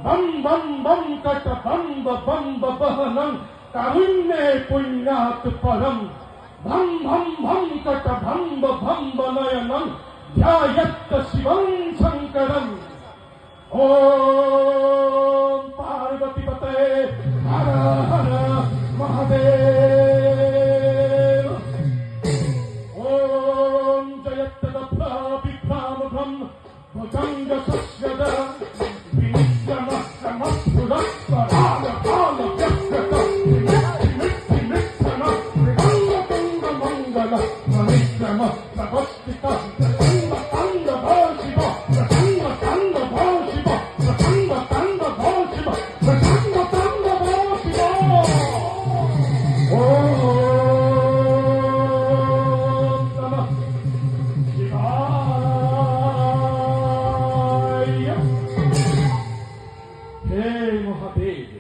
बम बम बम cut बम्ब बम्ब बहनं कारुण्ये पुण्यात् परम भम भम भम कट भम्ब भम्ब नयनं ध्यायत्त शिवं शंकरम। ओम पार्वती पते हर हर महादेव। ओम जयत्त दभ्रा विभ्राम भ्रम भुजंग सस्यद विनिक्रम समस्फुरत् पराग काल व्यक्रत विमित्ति मित्रम मृगंग तुंग मंगल मणिक्रम प्रवस्थित प्रसंग तंग भोषिव प्रसंग तंग भोषिव प्रसंग तंग भोषिव प्रसंग तंग भोषिव। ओम नमः शिवाय। हे महादेव